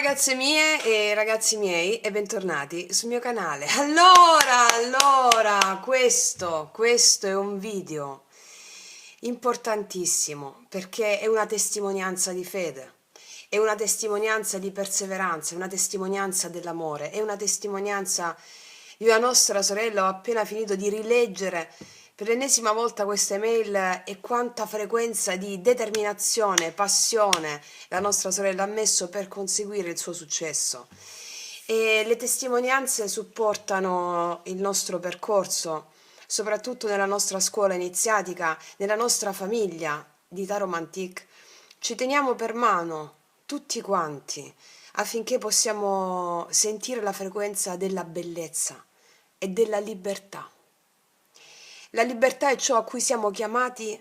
ragazze mie e ragazzi miei e bentornati sul mio canale. Allora, questo è un video importantissimo perché è una testimonianza di fede, è una testimonianza di perseveranza, è una testimonianza dell'amore, è una testimonianza di una nostra sorella. Ho appena finito di rileggere per l'ennesima volta queste mail e quanta frequenza di determinazione, passione la nostra sorella ha messo per conseguire il suo successo. E le testimonianze supportano il nostro percorso, soprattutto nella nostra scuola iniziatica, nella nostra famiglia di Tarot Antique. Ci teniamo per mano tutti quanti affinché possiamo sentire la frequenza della bellezza e della libertà. La libertà è ciò a cui siamo chiamati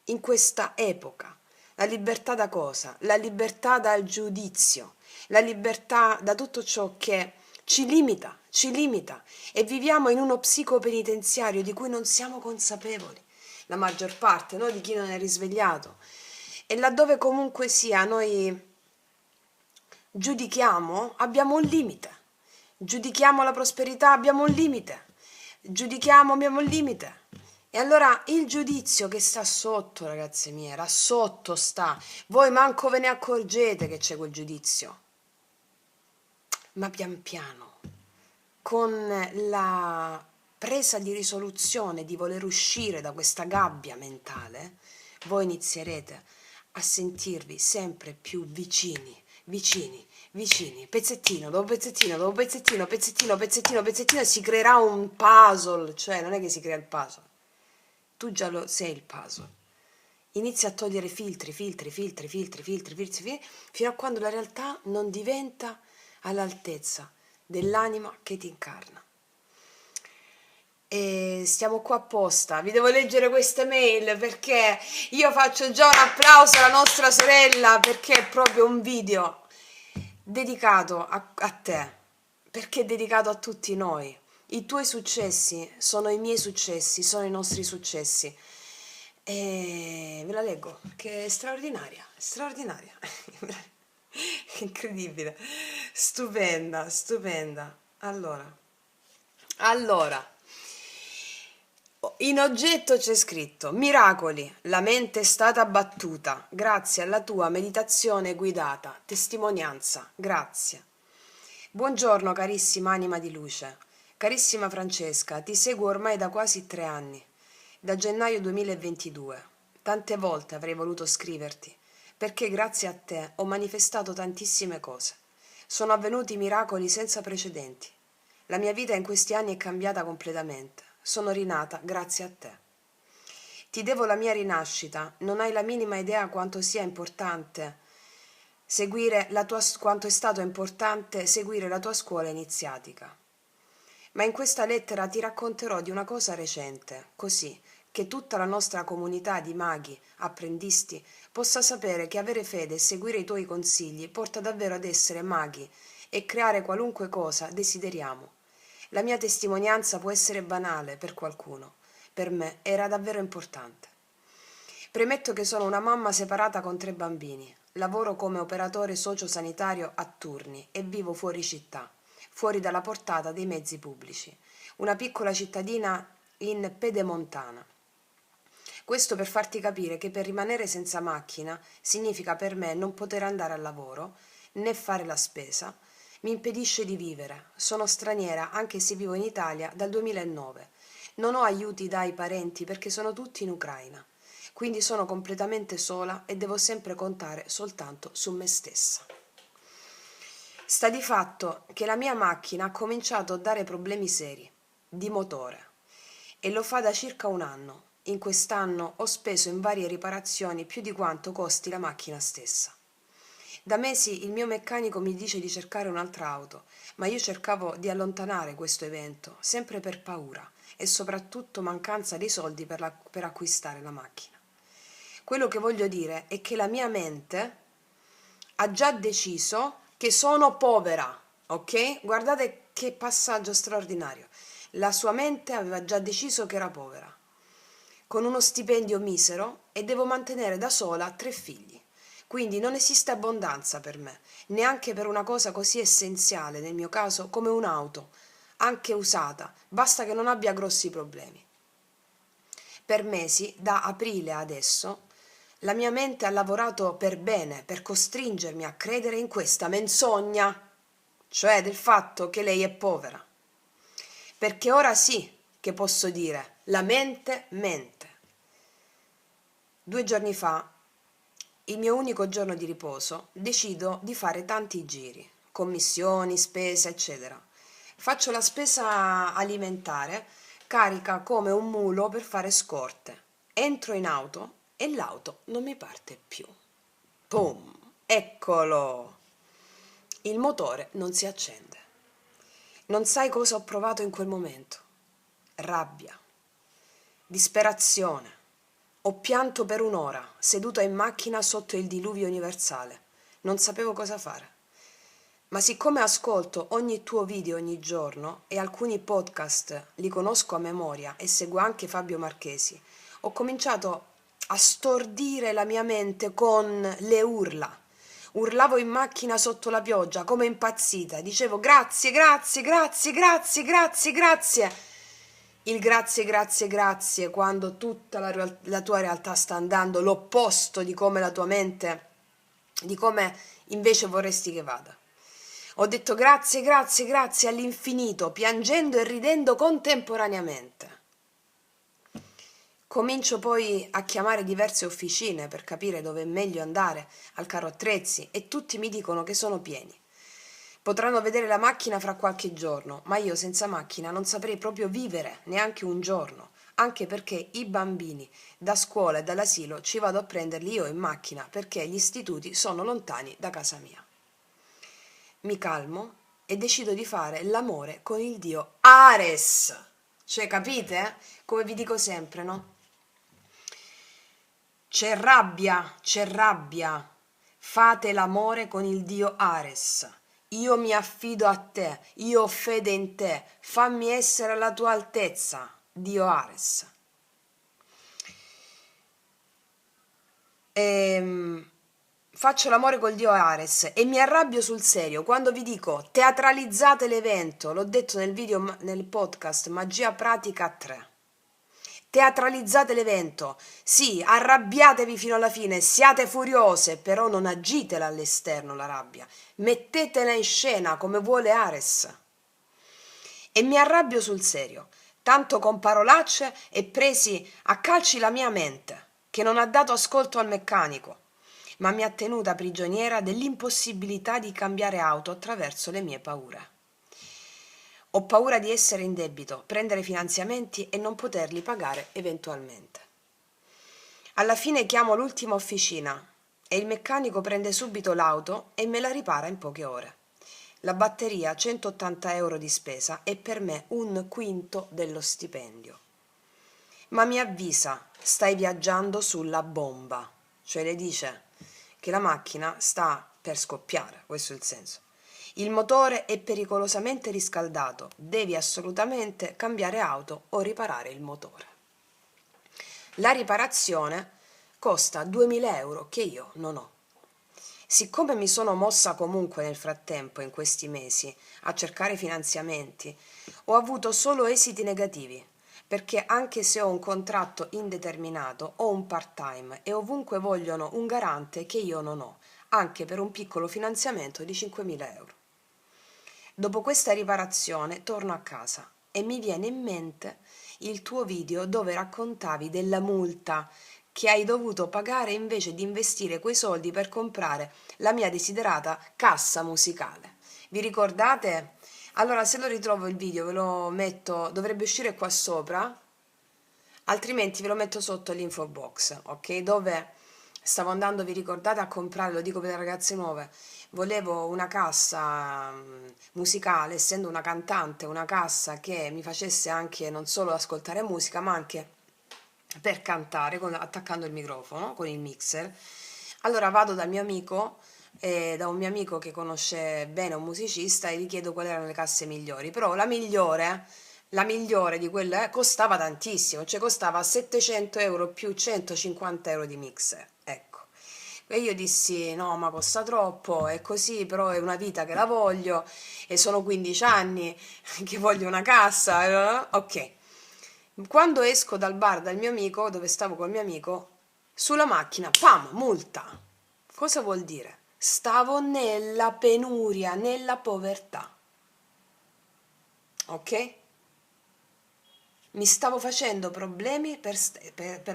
in questa epoca. La libertà da cosa? La libertà dal giudizio, la libertà da tutto ciò che ci limita e viviamo in uno psicopenitenziario di cui non siamo consapevoli, la maggior parte, no? Di chi non è risvegliato. E laddove comunque sia noi giudichiamo, abbiamo un limite. Giudichiamo la prosperità, abbiamo un limite. Giudichiamo, abbiamo un limite. E allora il giudizio che sta sotto, ragazze mie, là sotto sta. Voi manco ve ne accorgete che c'è quel giudizio. Ma pian piano, con la presa di risoluzione di voler uscire da questa gabbia mentale, voi inizierete a sentirvi sempre più vicini, pezzettino dopo pezzettino dopo pezzettino, pezzettino, si creerà un puzzle, cioè non è che si crea il puzzle, tu già lo sei il puzzle. Inizia a togliere filtri, fino a quando la realtà non diventa all'altezza dell'anima che ti incarna. E stiamo qua apposta, vi devo leggere queste mail perché io faccio già un applauso alla nostra sorella, perché è proprio un video dedicato a te, perché è dedicato a tutti noi. I tuoi successi sono i miei successi, sono i nostri successi. E ve la leggo, che è straordinaria, incredibile, stupenda. Allora, in oggetto c'è scritto: miracoli, la mente è stata abbattuta grazie alla tua meditazione guidata, testimonianza, grazie. Buongiorno carissima anima di luce, carissima Francesca, ti seguo ormai da quasi 3 anni, da gennaio 2022. Tante volte avrei voluto scriverti, perché grazie a te ho manifestato tantissime cose. Sono avvenuti miracoli senza precedenti. La mia vita in questi anni è cambiata completamente. Sono rinata grazie a te. Ti devo la mia rinascita, non hai la minima idea quanto sia importante quanto è stato importante seguire la tua scuola iniziatica. Ma in questa lettera ti racconterò di una cosa recente, così che tutta la nostra comunità di maghi, apprendisti, possa sapere che avere fede e seguire i tuoi consigli porta davvero ad essere maghi e creare qualunque cosa desideriamo. La mia testimonianza può essere banale per qualcuno, per me era davvero importante. Premetto che sono una mamma separata con 3 bambini, lavoro come operatore sociosanitario a turni e vivo fuori città, fuori dalla portata dei mezzi pubblici, una piccola cittadina in pedemontana. Questo per farti capire che per rimanere senza macchina significa per me non poter andare al lavoro, né fare la spesa, mi impedisce di vivere. Sono straniera anche se vivo in Italia dal 2009. Non ho aiuti dai parenti perché sono tutti in Ucraina. Quindi sono completamente sola e devo sempre contare soltanto su me stessa. Sta di fatto che la mia macchina ha cominciato a dare problemi seri, di motore, e lo fa da circa 1 anno. In quest'anno ho speso in varie riparazioni più di quanto costi la macchina stessa. Da mesi il mio meccanico mi dice di cercare un'altra auto, ma io cercavo di allontanare questo evento, sempre per paura e soprattutto mancanza di soldi per acquistare la macchina. Quello che voglio dire è che la mia mente ha già deciso che sono povera, ok? Guardate che passaggio straordinario. La sua mente aveva già deciso che era povera, con uno stipendio misero e devo mantenere da sola 3 figli. Quindi non esiste abbondanza per me, neanche per una cosa così essenziale, nel mio caso, come un'auto, anche usata, basta che non abbia grossi problemi. Per mesi, da aprile adesso, la mia mente ha lavorato per bene, per costringermi a credere in questa menzogna, cioè del fatto che lei è povera. Perché ora sì che posso dire, la mente mente. 2 giorni fa, il mio unico giorno di riposo, decido di fare tanti giri, commissioni, spese, eccetera. Faccio la spesa alimentare, carica come un mulo per fare scorte. Entro in auto e l'auto non mi parte più. Pum! Eccolo! Il motore non si accende. Non sai cosa ho provato in quel momento. Rabbia, disperazione. Ho pianto per un'ora, seduta in macchina sotto il diluvio universale. Non sapevo cosa fare. Ma siccome ascolto ogni tuo video ogni giorno e alcuni podcast li conosco a memoria e seguo anche Fabio Marchesi, ho cominciato a stordire la mia mente con le urla. Urlavo in macchina sotto la pioggia come impazzita, dicevo grazie, grazie, grazie, grazie, grazie, grazie. Il grazie, grazie, grazie, quando tutta la tua realtà sta andando l'opposto di come la tua mente, di come invece vorresti che vada. Ho detto grazie, grazie, grazie all'infinito, piangendo e ridendo contemporaneamente. Comincio poi a chiamare diverse officine per capire dove è meglio andare al carro attrezzi e tutti mi dicono che sono pieni. Potranno vedere la macchina fra qualche giorno, ma io senza macchina non saprei proprio vivere neanche un giorno, anche perché i bambini da scuola e dall'asilo ci vado a prenderli io in macchina perché gli istituti sono lontani da casa mia. Mi calmo e decido di fare l'amore con il dio Ares. Cioè, capite? Come vi dico sempre, no? C'è rabbia, c'è rabbia. Fate l'amore con il dio Ares. Io mi affido a te, io ho fede in te, fammi essere alla tua altezza, dio Ares. Faccio l'amore col dio Ares e mi arrabbio sul serio quando vi dico teatralizzate l'evento, l'ho detto nel video, nel podcast Magia Pratica 3. Teatralizzate l'evento, sì, arrabbiatevi fino alla fine, siate furiose, però non agitela all'esterno la rabbia, mettetela in scena come vuole Ares. E mi arrabbio sul serio, tanto con parolacce e presi a calci la mia mente, che non ha dato ascolto al meccanico, ma mi ha tenuta prigioniera dell'impossibilità di cambiare auto attraverso le mie paure. Ho paura di essere in debito, prendere finanziamenti e non poterli pagare eventualmente. Alla fine chiamo l'ultima officina e il meccanico prende subito l'auto e me la ripara in poche ore. La batteria 180 euro di spesa è per me un quinto dello stipendio. Ma mi avvisa, stai viaggiando sulla bomba, cioè le dice che la macchina sta per scoppiare, questo è il senso. Il motore è pericolosamente riscaldato, devi assolutamente cambiare auto o riparare il motore. La riparazione costa 2000 euro che io non ho. Siccome mi sono mossa comunque nel frattempo, in questi mesi, a cercare finanziamenti, ho avuto solo esiti negativi, perché anche se ho un contratto indeterminato, ho un part-time e ovunque vogliono un garante che io non ho, anche per un piccolo finanziamento di 5.000 euro. Dopo questa riparazione torno a casa e mi viene in mente il tuo video dove raccontavi della multa che hai dovuto pagare invece di investire quei soldi per comprare la mia desiderata cassa musicale. Vi ricordate? Allora, se lo ritrovo il video ve lo metto, dovrebbe uscire qua sopra, altrimenti ve lo metto sotto l'info box, ok? Dove stavo andando, vi ricordate, a comprare, lo dico per le ragazze nuove, volevo una cassa musicale, essendo una cantante, una cassa che mi facesse anche non solo ascoltare musica, ma anche per cantare attaccando il microfono con il mixer. Allora vado dal mio amico, da un mio amico che conosce bene un musicista, e gli chiedo quali erano le casse migliori, però la migliore di quelle costava tantissimo, cioè costava 700 euro più 150 euro di mixer, ecco. E io dissi: no, ma costa troppo, è così, però è una vita che la voglio e sono 15 anni che voglio una cassa. Ok. Quando esco dal bar dal mio amico, dove stavo col mio amico, sulla macchina, pam, multa. Cosa vuol dire? Stavo nella penuria, nella povertà. Ok? Mi stavo facendo problemi per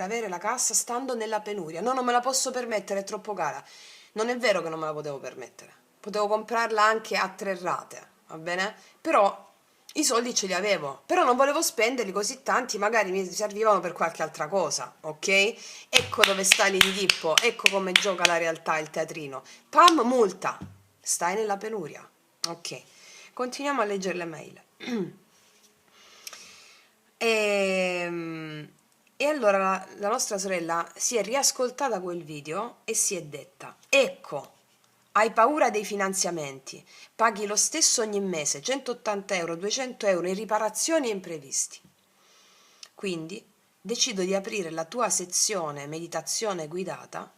avere la cassa stando nella penuria. No, non me la posso permettere, è troppo cara. Non è vero che non me la potevo permettere. Potevo comprarla anche a 3 rate, va bene? Però i soldi ce li avevo. Però non volevo spenderli così tanti, magari mi servivano per qualche altra cosa, ok? Ecco dove sta l'inghippo, ecco come gioca la realtà il teatrino. Pam, multa. Stai nella penuria. Ok. Continuiamo a leggere le mail. E, e allora la nostra sorella si è riascoltata quel video e si è detta: ecco, hai paura dei finanziamenti, paghi lo stesso ogni mese 180 euro, 200 euro in riparazioni e imprevisti. Quindi decido di aprire la tua sezione meditazione guidata.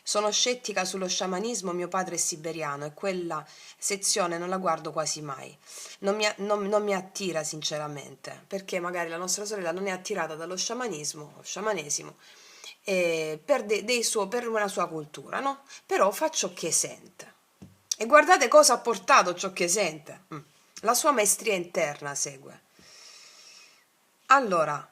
Sono scettica sullo sciamanismo, mio padre è siberiano e quella sezione non la guardo quasi mai. Non mi attira sinceramente, perché magari la nostra sorella non è attirata dallo sciamanismo o sciamanesimo per una sua cultura, no? Però fa ciò che sente. E guardate cosa ha portato ciò che sente. La sua maestria interna segue. Allora,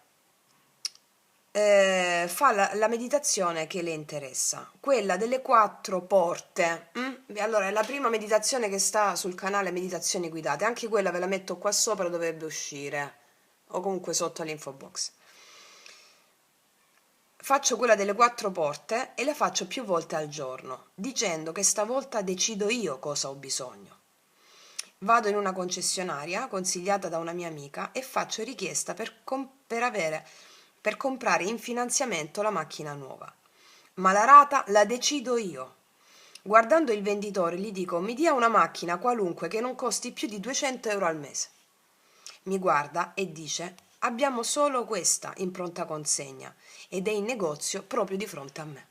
fa la meditazione che le interessa, quella delle 4 porte. Allora, è la prima meditazione che sta sul canale Meditazioni Guidate, anche quella ve la metto qua sopra, dovrebbe uscire, o comunque sotto all'info box. Faccio quella delle 4 porte e la faccio più volte al giorno, dicendo che stavolta decido io cosa ho bisogno. Vado in una concessionaria consigliata da una mia amica e faccio richiesta per comprare in finanziamento la macchina nuova. Ma la rata la decido io. Guardando il venditore gli dico: mi dia una macchina qualunque che non costi più di 200 euro al mese. Mi guarda e dice: abbiamo solo questa in pronta consegna ed è in negozio proprio di fronte a me.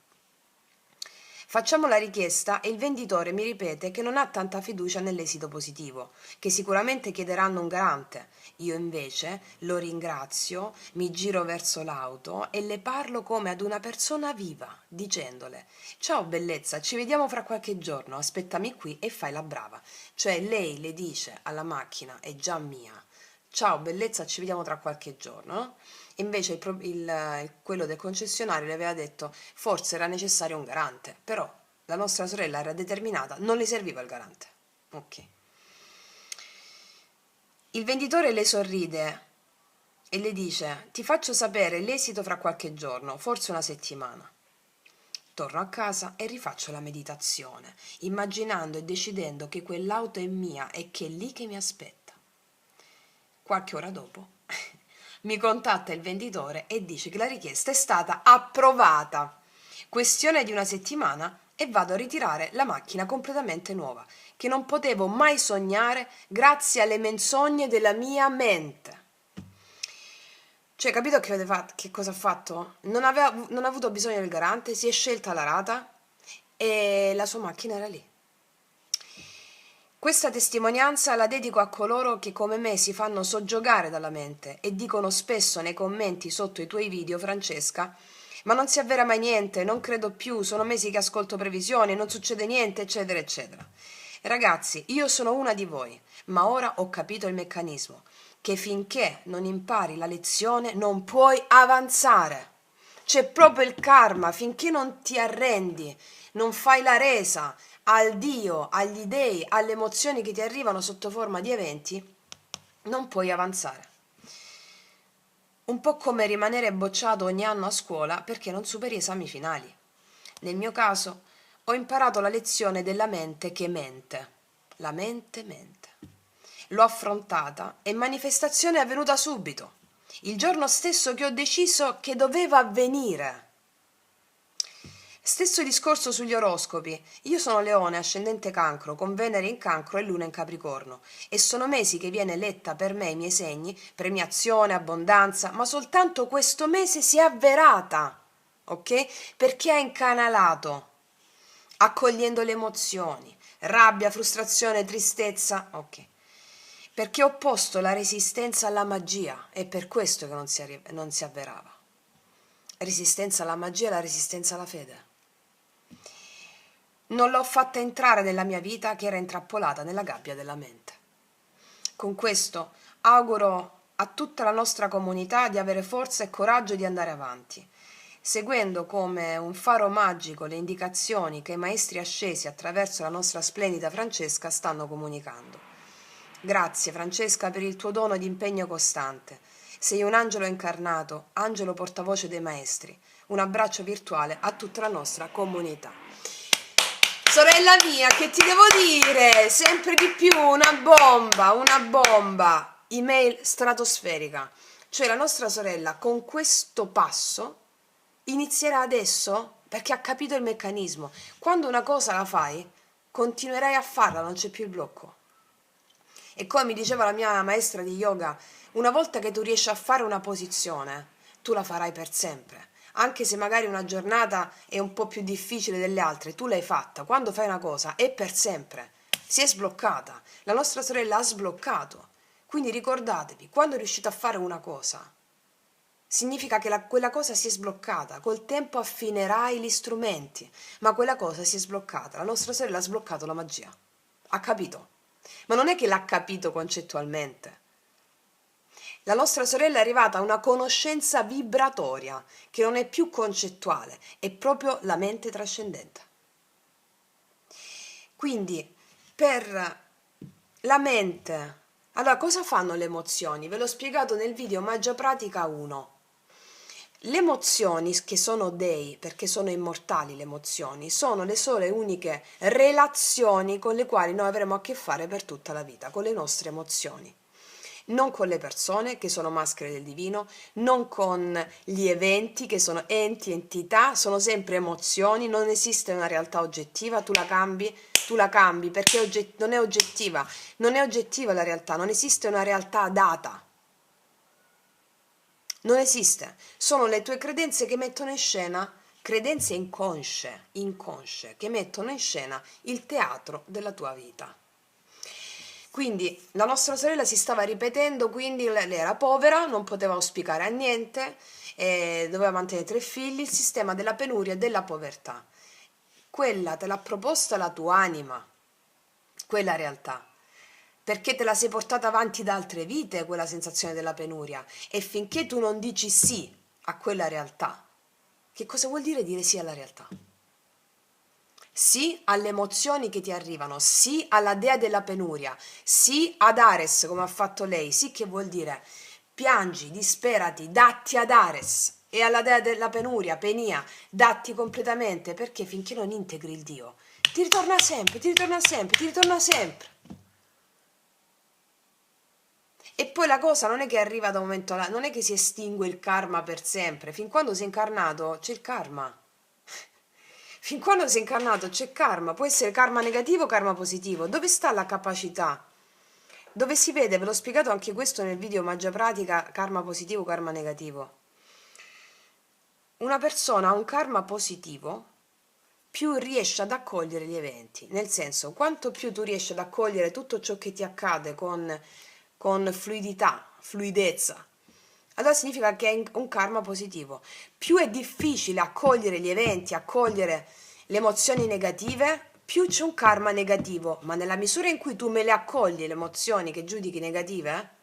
Facciamo la richiesta e il venditore mi ripete che non ha tanta fiducia nell'esito positivo, che sicuramente chiederanno un garante. Io invece lo ringrazio, mi giro verso l'auto e le parlo come ad una persona viva, dicendole: ciao bellezza, ci vediamo fra qualche giorno, aspettami qui e fai la brava. Cioè lei le dice alla macchina: è già mia. Ciao bellezza, ci vediamo tra qualche giorno, no? Invece quello del concessionario le aveva detto forse era necessario un garante, però la nostra sorella era determinata, non le serviva il garante. Ok. Il venditore le sorride e le dice: ti faccio sapere l'esito fra qualche giorno, forse una settimana. Torno a casa e rifaccio la meditazione, immaginando e decidendo che quell'auto è mia e che è lì che mi aspetta. Qualche ora dopo mi contatta il venditore e dice che la richiesta è stata approvata. Questione di una settimana e vado a ritirare la macchina completamente nuova, che non potevo mai sognare grazie alle menzogne della mia mente. Cioè, capito che cosa ha fatto? Non ha avuto bisogno del garante, si è scelta la rata e la sua macchina era lì. Questa testimonianza la dedico a coloro che come me si fanno soggiogare dalla mente e dicono spesso nei commenti sotto i tuoi video: Francesca, ma non si avvera mai niente, non credo più, sono mesi che ascolto previsioni, non succede niente, eccetera, eccetera. Ragazzi, io sono una di voi, ma ora ho capito il meccanismo, che finché non impari la lezione non puoi avanzare. C'è proprio il karma, finché non ti arrendi, non fai la resa al Dio, agli dei, alle emozioni che ti arrivano sotto forma di eventi, non puoi avanzare. Un po' come rimanere bocciato ogni anno a scuola perché non superi esami finali. Nel mio caso ho imparato la lezione della mente che mente. La mente mente. L'ho affrontata e manifestazione è avvenuta subito, il giorno stesso che ho deciso che doveva avvenire. Stesso discorso sugli oroscopi. Io sono Leone, ascendente Cancro, con Venere in Cancro e Luna in Capricorno, e sono mesi che viene letta per me i miei segni, premiazione, abbondanza, ma soltanto questo mese si è avverata, ok? Perché ha incanalato. accogliendo le emozioni, rabbia, frustrazione, tristezza, ok. Perché ho opposto la resistenza alla magia, è per questo che non si avverava. Resistenza alla magia e la resistenza alla fede. Non l'ho fatta entrare nella mia vita che era intrappolata nella gabbia della mente. Con questo auguro a tutta la nostra comunità di avere forza e coraggio di andare avanti, seguendo come un faro magico le indicazioni che i maestri ascesi attraverso la nostra splendida Francesca stanno comunicando. Grazie Francesca per il tuo dono di impegno costante. Sei un angelo incarnato, angelo portavoce dei maestri. Un abbraccio virtuale a tutta la nostra comunità. Sorella mia, che ti devo dire? Sempre di più, una bomba, email stratosferica. Cioè la nostra sorella con questo passo inizierà adesso perché ha capito il meccanismo. Quando una cosa la fai, continuerai a farla, non c'è più il blocco. E come mi diceva la mia maestra di yoga, una volta che tu riesci a fare una posizione, tu la farai per sempre. Anche se magari una giornata è un po' più difficile delle altre, tu l'hai fatta. Quando fai una cosa è per sempre. Si è sbloccata. La nostra sorella ha sbloccato. Quindi ricordatevi, quando riuscite a fare una cosa, significa che quella cosa si è sbloccata. Col tempo affinerai gli strumenti, ma quella cosa si è sbloccata. La nostra sorella ha sbloccato la magia. Ha capito? Ma non è che l'ha capito concettualmente. La nostra sorella è arrivata a una conoscenza vibratoria che non è più concettuale, è proprio la mente trascendente. Quindi, per la mente, allora cosa fanno le emozioni? Ve l'ho spiegato nel video Magia Pratica 1. Le emozioni, che sono dei, perché sono immortali le emozioni, sono le sole uniche relazioni con le quali noi avremo a che fare per tutta la vita, con le nostre emozioni. Non con le persone, che sono maschere del divino, non con gli eventi, che sono enti, entità, sono sempre emozioni, non esiste una realtà oggettiva, tu la cambi perché non è oggettiva, non è oggettiva la realtà, non esiste una realtà data. Non esiste, sono le tue credenze che mettono in scena, credenze inconsce, che mettono in scena il teatro della tua vita. Quindi la nostra sorella si stava ripetendo, quindi lei era povera, non poteva auspicare a niente, doveva mantenere 3 figli, il sistema della penuria e della povertà. Quella te l'ha proposta la tua anima, quella realtà. Perché te la sei portata avanti da altre vite, quella sensazione della penuria. E finché tu non dici sì a quella realtà, che cosa vuol dire sì alla realtà? Sì alle emozioni che ti arrivano, sì alla dea della penuria, sì ad Ares come ha fatto lei, sì che vuol dire piangi, disperati, datti ad Ares e alla dea della penuria, Penia, datti completamente perché finché non integri il Dio ti ritorna sempre, ti ritorna sempre, ti ritorna sempre. E poi la cosa non è che arriva da un momento all'altro, non è che si estingue il karma per sempre, fin quando sei incarnato c'è il karma. Fin quando sei incarnato c'è karma, può essere karma negativo o karma positivo. Dove sta la capacità? Dove si vede, ve l'ho spiegato anche questo nel video Magia Pratica, karma positivo, karma negativo. Una persona ha un karma positivo, più riesce ad accogliere gli eventi. Nel senso, quanto più tu riesci ad accogliere tutto ciò che ti accade con fluidità, fluidezza, allora significa che è un karma positivo. Più è difficile accogliere gli eventi, accogliere le emozioni negative, più c'è un karma negativo, ma nella misura in cui tu me le accogli le emozioni che giudichi negative,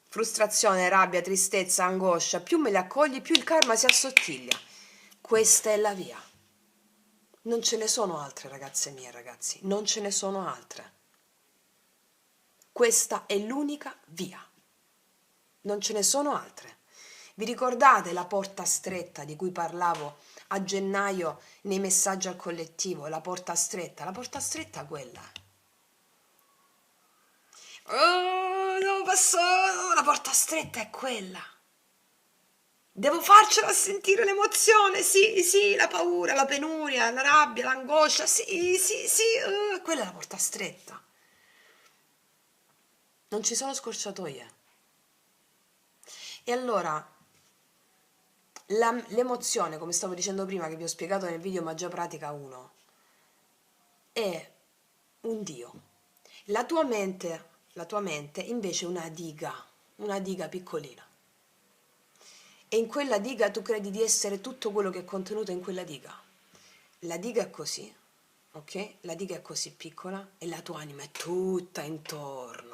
frustrazione, rabbia, tristezza, angoscia, più me le accogli, più il karma si assottiglia. Questa è la via. Non ce ne sono altre, ragazze mie, ragazzi, non ce ne sono altre. Questa è l'unica via. Non ce ne sono altre. Vi ricordate la porta stretta di cui parlavo a gennaio nei messaggi al collettivo? La porta stretta quella. Oh, devo passare, la porta stretta è quella. Devo farcela sentire l'emozione, sì, la paura, la penuria, la rabbia, l'angoscia, sì, quella è la porta stretta. Non ci sono scorciatoie. E allora l'emozione, come stavo dicendo prima, che vi ho spiegato nel video Magia Pratica 1, è un Dio. La tua mente invece è una diga piccolina. E in quella diga tu credi di essere tutto quello che è contenuto in quella diga. La diga è così, ok? La diga è così piccola e la tua anima è tutta intorno.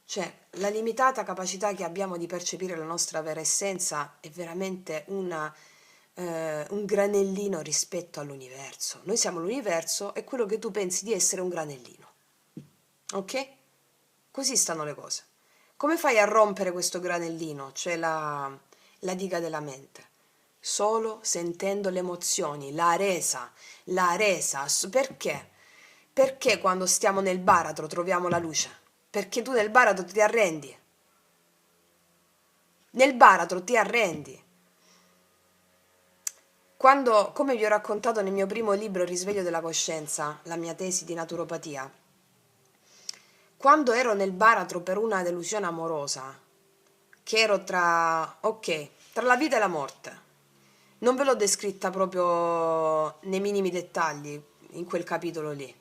Cioè, la limitata capacità che abbiamo di percepire la nostra vera essenza è veramente un granellino rispetto all'universo. Noi siamo l'universo e quello che tu pensi di essere è un granellino. Ok? Così stanno le cose. Come fai a rompere questo granellino, cioè la diga della mente? Solo sentendo le emozioni, la resa. Perché? Perché quando stiamo nel baratro troviamo la luce? Perché tu nel baratro ti arrendi. Nel baratro ti arrendi. Quando, come vi ho raccontato nel mio primo libro Il risveglio della coscienza, la mia tesi di naturopatia, quando ero nel baratro per una delusione amorosa, che ero tra la vita e la morte, non ve l'ho descritta proprio nei minimi dettagli in quel capitolo lì,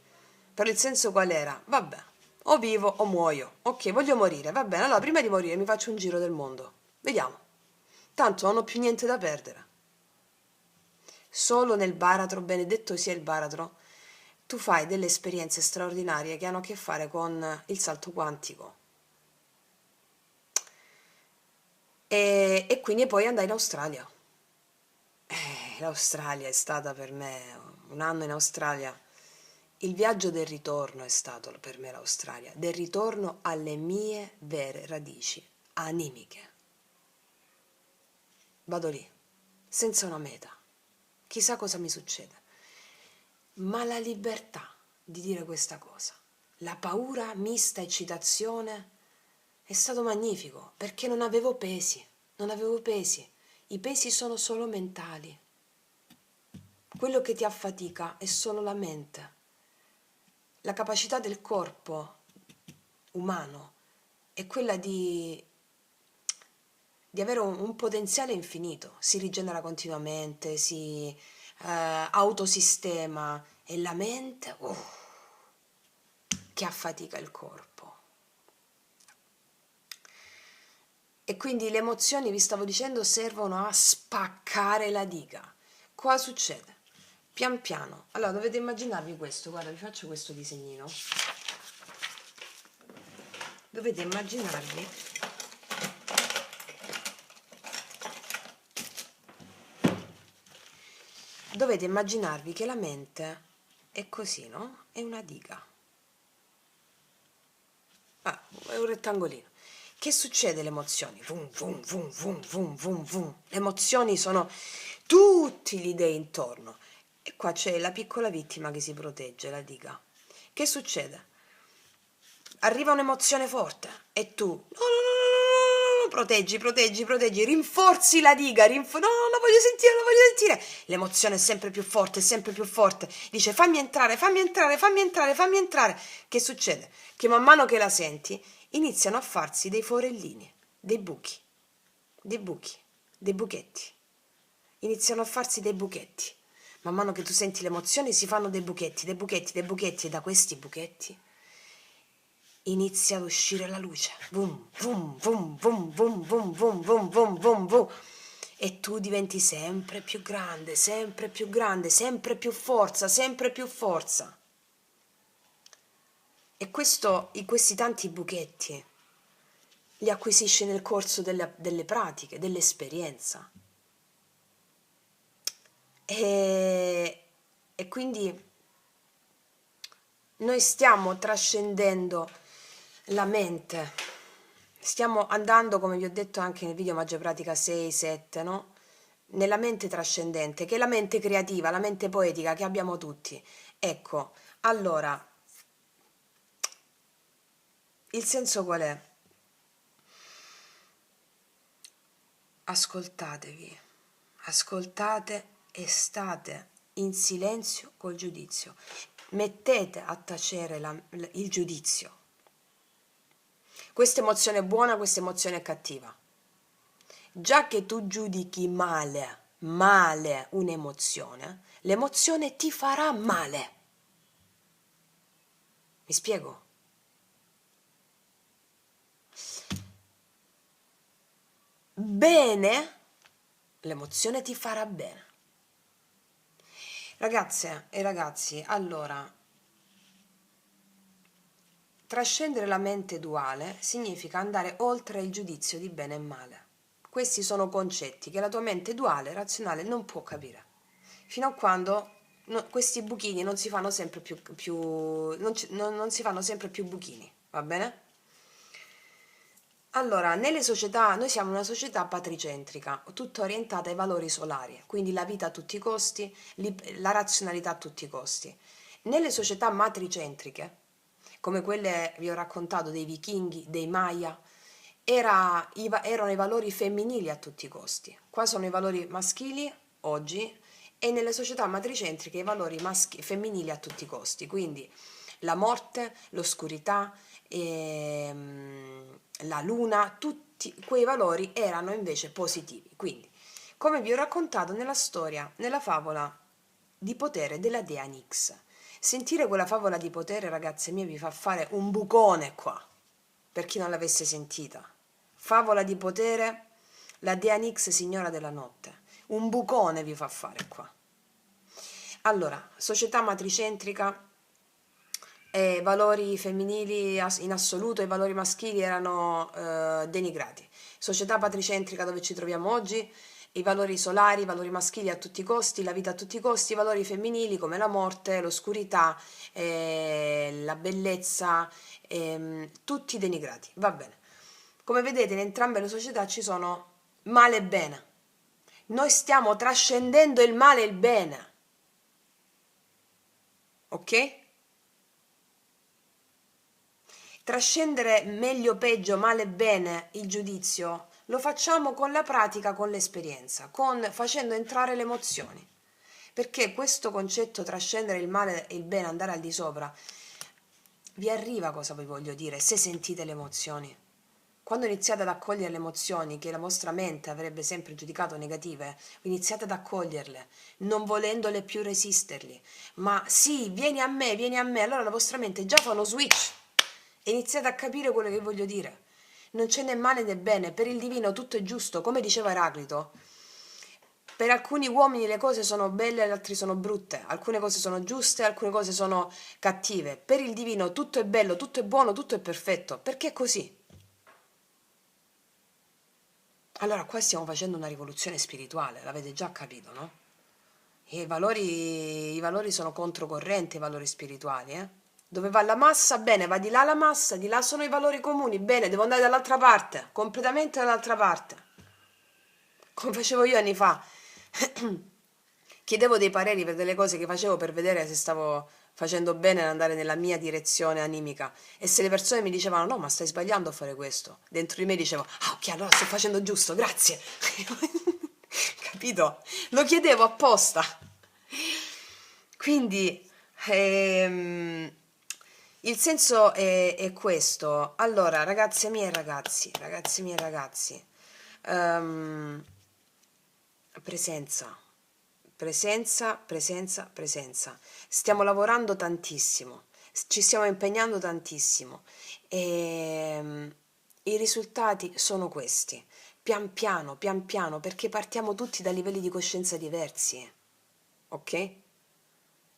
però il senso qual era? Vabbè, o vivo o muoio, ok, voglio morire, va bene, allora prima di morire mi faccio un giro del mondo, vediamo, tanto non ho più niente da perdere. Solo nel baratro, benedetto sia il baratro, tu fai delle esperienze straordinarie che hanno a che fare con il salto quantico. E quindi poi andai in Australia. L'Australia è stata per me un anno in Australia. Il viaggio del ritorno è stato per me l'Australia, del ritorno alle mie vere radici animiche. Vado lì, senza una meta. Chissà cosa mi succede. Ma la libertà di dire questa cosa, la paura mista eccitazione, è stato magnifico perché non avevo pesi, non avevo pesi. I pesi sono solo mentali. Quello che ti affatica è solo la mente. La capacità del corpo umano è quella di avere un potenziale infinito, si rigenera continuamente, si autosistema e la mente che affatica il corpo. E quindi le emozioni, vi stavo dicendo, servono a spaccare la diga. Cosa succede? Pian piano. Allora dovete immaginarvi questo, guarda, vi faccio questo disegnino. Dovete immaginarvi che la mente è così, no? È una diga. È un rettangolino. Che succede alle emozioni? Vum, vum, vum, vum, vum, vum, vum. Le emozioni sono tutti gli dei intorno. E qua c'è la piccola vittima che si protegge, la diga. Che succede? Arriva un'emozione forte e tu proteggi, rinforzi la diga, no, la voglio sentire, la voglio sentire. L'emozione è sempre più forte, sempre più forte. Dice fammi entrare, fammi entrare, fammi entrare, fammi entrare. Che succede? Che man mano che la senti iniziano a farsi dei forellini, dei buchi, dei buchi, dei buchetti. Iniziano a farsi dei buchetti. Man mano che tu senti l'emozione si fanno dei buchetti, dei buchetti, dei buchetti e da questi buchetti inizia ad uscire la luce. Vum, vum, vum, vum, vum, vum, vum, vum, vum, vum, vum. E tu diventi sempre più grande, sempre più grande, sempre più forza, sempre più forza. E questi tanti buchetti li acquisisci nel corso delle pratiche, dell'esperienza. E quindi noi stiamo trascendendo la mente, stiamo andando, come vi ho detto anche nel video Magia Pratica 6, 7, no? Nella mente trascendente, che è la mente creativa, la mente poetica che abbiamo tutti. Ecco, allora, il senso qual è? Ascoltatevi, ascoltate e state in silenzio col giudizio. Mettete a tacere il giudizio. Questa emozione è buona, questa emozione è cattiva. Già che tu giudichi male un'emozione, l'emozione ti farà male. Mi spiego? Bene, l'emozione ti farà bene. Ragazze e ragazzi, allora, trascendere la mente duale significa andare oltre il giudizio di bene e male. Questi sono concetti che la tua mente duale, razionale, non può capire. Fino a quando questi buchini non si fanno sempre non si fanno sempre più buchini, va bene? Allora, nelle società, noi siamo una società patricentrica, tutta orientata ai valori solari, quindi la vita a tutti i costi, la razionalità a tutti i costi. Nelle società matricentriche, come quelle vi ho raccontato dei vichinghi, dei Maya, erano i valori femminili a tutti i costi. Qua sono i valori maschili oggi e nelle società matricentriche i valori femminili a tutti i costi, quindi la morte, l'oscurità, la luna, tutti quei valori erano invece positivi. Quindi, come vi ho raccontato nella storia, nella favola di potere della dea Nix. Sentire quella favola di potere, ragazze mie, vi fa fare un bucone qua, per chi non l'avesse sentita. Favola di potere, la dea Nix, signora della notte. Un bucone vi fa fare qua. Allora, società matricentrica, valori femminili in assoluto e valori maschili erano denigrati. Società patricentrica dove ci troviamo oggi, i valori solari, i valori maschili a tutti i costi, la vita a tutti i costi, i valori femminili come la morte, l'oscurità, la bellezza, tutti denigrati. Va bene. Come vedete in entrambe le società ci sono male e bene. Noi stiamo trascendendo il male e il bene. Ok? Trascendere meglio o peggio, male e bene il giudizio lo facciamo con la pratica, con l'esperienza, facendo entrare le emozioni. Perché questo concetto trascendere il male e il bene, andare al di sopra, vi arriva cosa vi voglio dire se sentite le emozioni. Quando iniziate ad accogliere le emozioni che la vostra mente avrebbe sempre giudicato negative, iniziate ad accoglierle, non volendole più resisterli. Ma sì, vieni a me, allora la vostra mente già fa uno switch e iniziate a capire quello che voglio dire. Non c'è né male né bene, per il divino tutto è giusto, come diceva Eraclito. Per alcuni uomini le cose sono belle e le altre sono brutte, alcune cose sono giuste, alcune cose sono cattive. Per il divino tutto è bello, tutto è buono, tutto è perfetto. Perché è così? Allora qua stiamo facendo una rivoluzione spirituale, l'avete già capito, no? E i valori sono controcorrente, i valori spirituali, eh? Dove va la massa, bene, va di là la massa, di là sono i valori comuni, bene, devo andare dall'altra parte, completamente dall'altra parte. Come facevo io anni fa. Chiedevo dei pareri per delle cose che facevo per vedere se stavo facendo bene ad andare nella mia direzione animica. E se le persone mi dicevano no, ma stai sbagliando a fare questo, dentro di me dicevo ah ok, allora sto facendo giusto, grazie. Capito? Lo chiedevo apposta. Quindi il senso è questo. Allora, ragazze mie e ragazzi, ehm, presenza, presenza. Stiamo lavorando tantissimo, ci stiamo impegnando tantissimo e i risultati sono questi. Pian piano, perché partiamo tutti da livelli di coscienza diversi, ok?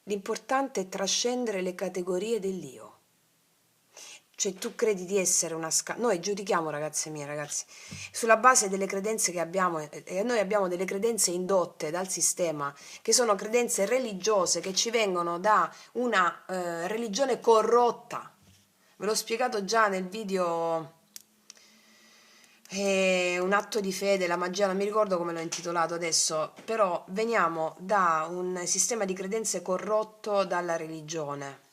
L'importante è trascendere le categorie dell'io. Cioè tu credi di essere noi giudichiamo, ragazze mie, ragazzi, sulla base delle credenze che abbiamo, e noi abbiamo delle credenze indotte dal sistema, che sono credenze religiose che ci vengono da una religione corrotta. Ve l'ho spiegato già nel video un atto di fede, la magia, non mi ricordo come l'ho intitolato adesso, però veniamo da un sistema di credenze corrotto dalla religione.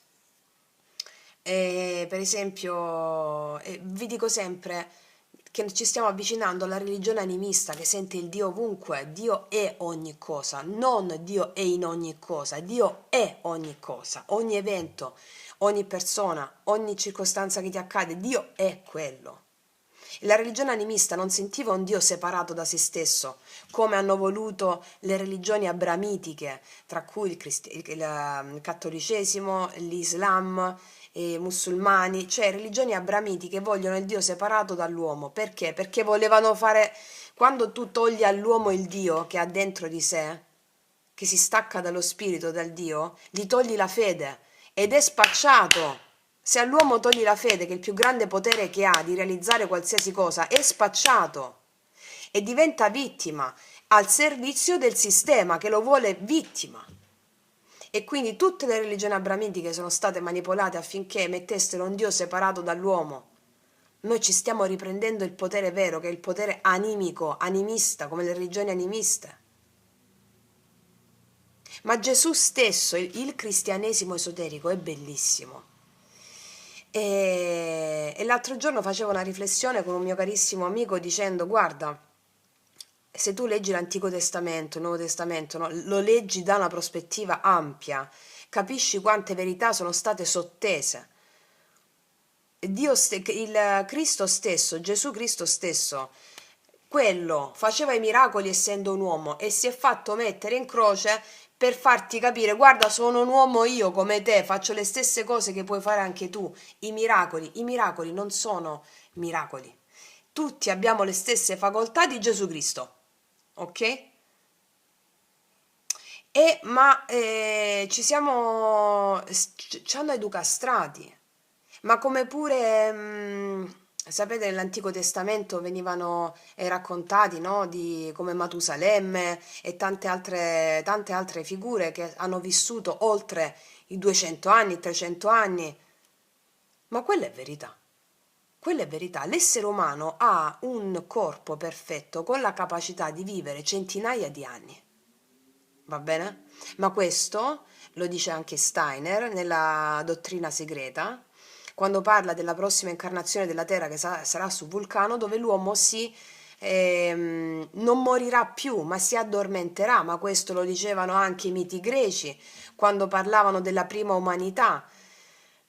Per esempio, vi dico sempre che ci stiamo avvicinando alla religione animista che sente il Dio ovunque. Dio è ogni cosa, non Dio è in ogni cosa, Dio è ogni cosa, ogni evento, ogni persona, ogni circostanza che ti accade, Dio è quello. La religione animista non sentiva un Dio separato da se stesso, come hanno voluto le religioni abramitiche, tra cui il cattolicesimo, l'Islam musulmani, cioè religioni abramiti che vogliono il Dio separato dall'uomo. Perché? Perché volevano fare, quando tu togli all'uomo il Dio che ha dentro di sé, che si stacca dallo spirito, dal Dio, gli togli la fede ed è spacciato. Se all'uomo togli la fede, che è il più grande potere che ha di realizzare qualsiasi cosa, è spacciato e diventa vittima al servizio del sistema che lo vuole vittima. E quindi tutte le religioni abramitiche sono state manipolate affinché mettessero un Dio separato dall'uomo. Noi ci stiamo riprendendo il potere vero, che è il potere animico, animista, come le religioni animiste. Ma Gesù stesso, il cristianesimo esoterico è bellissimo. E l'altro giorno facevo una riflessione con un mio carissimo amico dicendo: guarda, se tu leggi l'Antico Testamento, il Nuovo Testamento, no, lo leggi da una prospettiva ampia, capisci quante verità sono state sottese. Il Cristo stesso, Gesù Cristo stesso, quello faceva i miracoli essendo un uomo e si è fatto mettere in croce per farti capire: guarda, sono un uomo io come te, faccio le stesse cose che puoi fare anche tu. I miracoli non sono miracoli. Tutti abbiamo le stesse facoltà di Gesù Cristo, ok? Ci hanno educastrati, ma come pure, sapete, nell'Antico Testamento venivano raccontati, no, di come Matusalemme e tante altre figure che hanno vissuto oltre i 200 anni, i 300 anni. Ma quella è verità. Quella è verità. L'essere umano ha un corpo perfetto con la capacità di vivere centinaia di anni. Va bene? Ma questo lo dice anche Steiner nella Dottrina Segreta, quando parla della prossima incarnazione della Terra che sarà su Vulcano, dove l'uomo non morirà più, ma si addormenterà. Ma questo lo dicevano anche i miti greci, quando parlavano della prima umanità,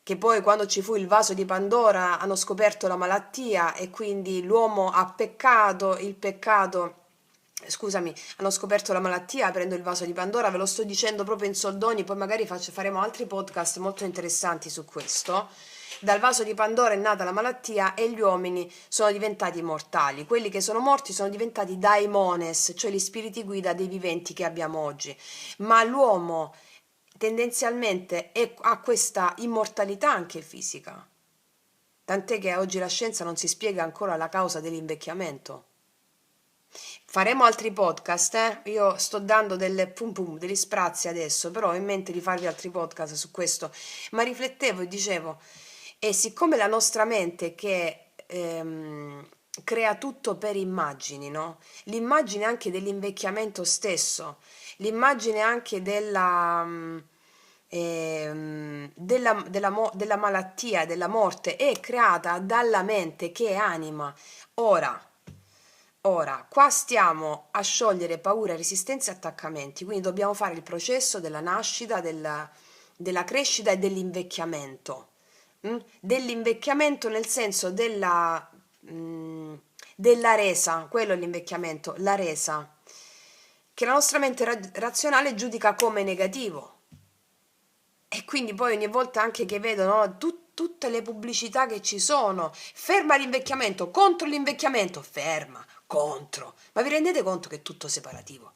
che poi quando ci fu il vaso di Pandora hanno scoperto la malattia e quindi l'uomo ha peccato, scusami, hanno scoperto la malattia aprendo il vaso di Pandora. Ve lo sto dicendo proprio in soldoni, poi magari faremo altri podcast molto interessanti su questo. Dal vaso di Pandora è nata la malattia e gli uomini sono diventati mortali. Quelli che sono morti sono diventati daimones, cioè gli spiriti guida dei viventi che abbiamo oggi. Ma l'uomo tendenzialmente ha questa immortalità anche fisica. Tant'è che oggi la scienza non si spiega ancora la causa dell'invecchiamento. Faremo altri podcast, Io sto dando degli sprazzi adesso, però ho in mente di farvi altri podcast su questo. Ma riflettevo e dicevo, e siccome la nostra mente che crea tutto per immagini, no? L'immagine anche dell'invecchiamento stesso, l'immagine anche della malattia, della morte, è creata dalla mente che è anima. Ora, qua stiamo a sciogliere paure, resistenze e attaccamenti, quindi dobbiamo fare il processo della nascita, della crescita e dell'invecchiamento. Dell'invecchiamento nel senso della resa, quello è l'invecchiamento, la resa, che la nostra mente razionale giudica come negativo. E quindi poi ogni volta anche che vedo, no, tutte le pubblicità che ci sono, ferma l'invecchiamento, contro l'invecchiamento, ferma, contro. Ma vi rendete conto che è tutto separativo?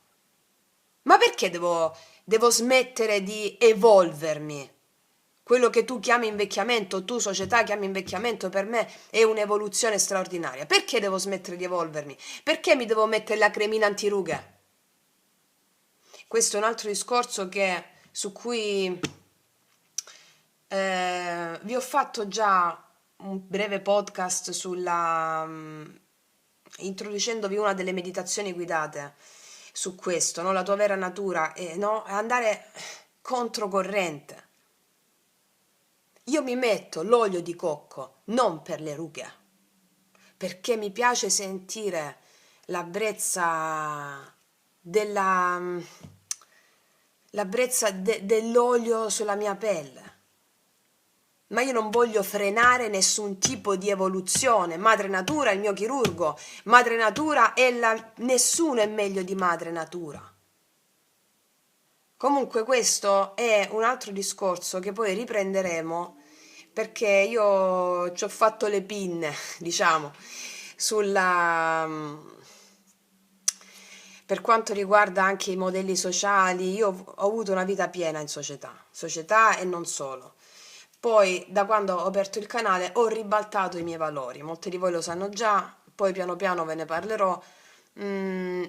Ma perché devo smettere di evolvermi? Quello che tu chiami invecchiamento, tu società chiami invecchiamento, per me è un'evoluzione straordinaria. Perché devo smettere di evolvermi? Perché mi devo mettere la cremina antirughe? Questo è un altro discorso su cui vi ho fatto già un breve podcast introducendovi una delle meditazioni guidate su questo, no? La tua vera natura, no? Andare controcorrente. Io mi metto l'olio di cocco non per le rughe, perché mi piace sentire la brezza dell'olio sulla mia pelle. Ma io non voglio frenare nessun tipo di evoluzione. Madre Natura è il mio chirurgo. Madre Natura nessuno è meglio di Madre Natura. Comunque questo è un altro discorso che poi riprenderemo perché io ci ho fatto le pinne, diciamo, sulla... Per quanto riguarda anche i modelli sociali, io ho avuto una vita piena in società e non solo. Poi, da quando ho aperto il canale, ho ribaltato i miei valori. Molti di voi lo sanno già, poi piano piano ve ne parlerò.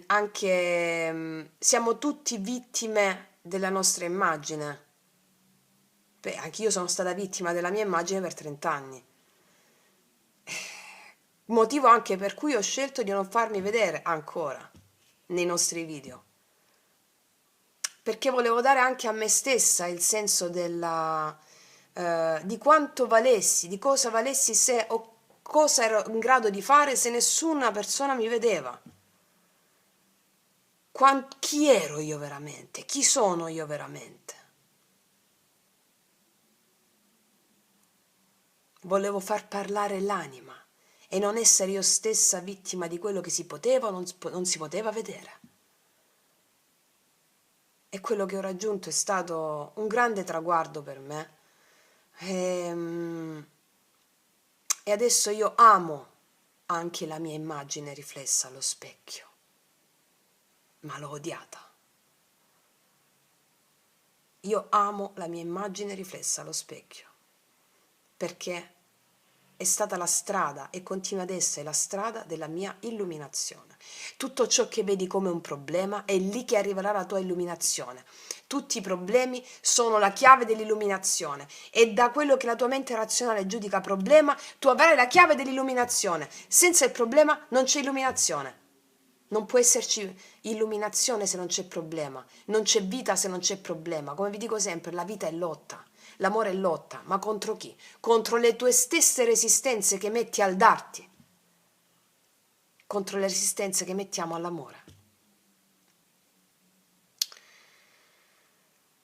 Anche siamo tutti vittime della nostra immagine. Beh, anch'io sono stata vittima della mia immagine per 30 anni. Motivo anche per cui ho scelto di non farmi vedere ancora nei nostri video. Perché volevo dare anche a me stessa il senso di quanto valessi, di cosa valessi se o cosa ero in grado di fare se nessuna persona mi vedeva. Chi ero io veramente? Chi sono io veramente? Volevo far parlare l'anima e non essere io stessa vittima di quello che si poteva o non si poteva vedere. E quello che ho raggiunto è stato un grande traguardo per me. E adesso io amo anche la mia immagine riflessa allo specchio, ma l'ho odiata. Io amo la mia immagine riflessa allo specchio, perché è stata la strada e continua ad essere la strada della mia illuminazione. Tutto ciò che vedi come un problema è lì che arriverà la tua illuminazione. Tutti i problemi sono la chiave dell'illuminazione e da quello che la tua mente razionale giudica problema, tu avrai la chiave dell'illuminazione. Senza il problema non c'è illuminazione. Non può esserci illuminazione se non c'è problema, non c'è vita se non c'è problema. Come vi dico sempre, la vita è lotta. L'amore è lotta, ma contro chi? Contro le tue stesse resistenze che metti al darti, contro le resistenze che mettiamo all'amore.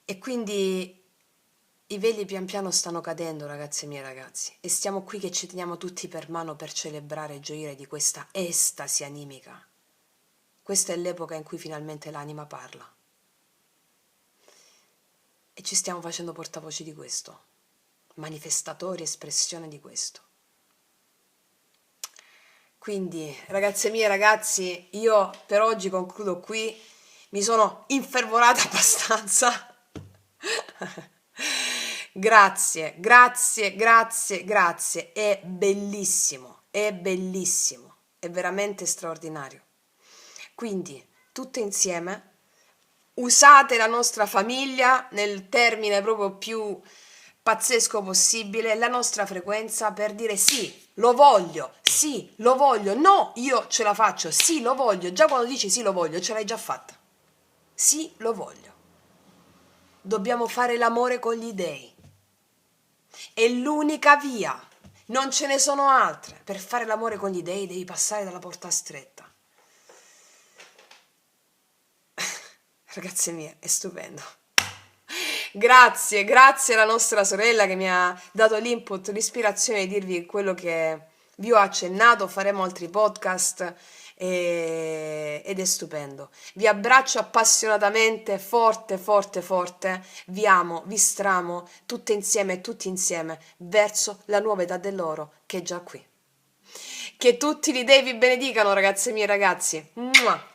E quindi i veli pian piano stanno cadendo, ragazze mie e ragazzi, e stiamo qui che ci teniamo tutti per mano per celebrare e gioire di questa estasi animica. Questa è l'epoca in cui finalmente l'anima parla. E ci stiamo facendo portavoce di questo, manifestatori, espressione di questo. Quindi, ragazze mie, ragazzi, io per oggi concludo qui. Mi sono infervorata abbastanza. Grazie, grazie, grazie, grazie. È bellissimo, è bellissimo, è veramente straordinario. Quindi, tutte insieme, usate la nostra famiglia nel termine proprio più pazzesco possibile, la nostra frequenza per dire sì, lo voglio, no, io ce la faccio, sì, lo voglio. Già quando dici sì, lo voglio, ce l'hai già fatta. Sì, lo voglio. Dobbiamo fare l'amore con gli dèi. È l'unica via, non ce ne sono altre. Per fare l'amore con gli dèi devi passare dalla porta stretta. Ragazze mie, è stupendo. Grazie, grazie alla nostra sorella che mi ha dato l'input, l'ispirazione di dirvi quello che vi ho accennato. Faremo altri podcast ed è stupendo. Vi abbraccio appassionatamente, forte, forte, forte. Vi amo, vi stramo, tutte insieme e tutti insieme, verso la nuova età dell'oro che è già qui. Che tutti gli dei vi benedicano, ragazze mie e ragazzi. Mua!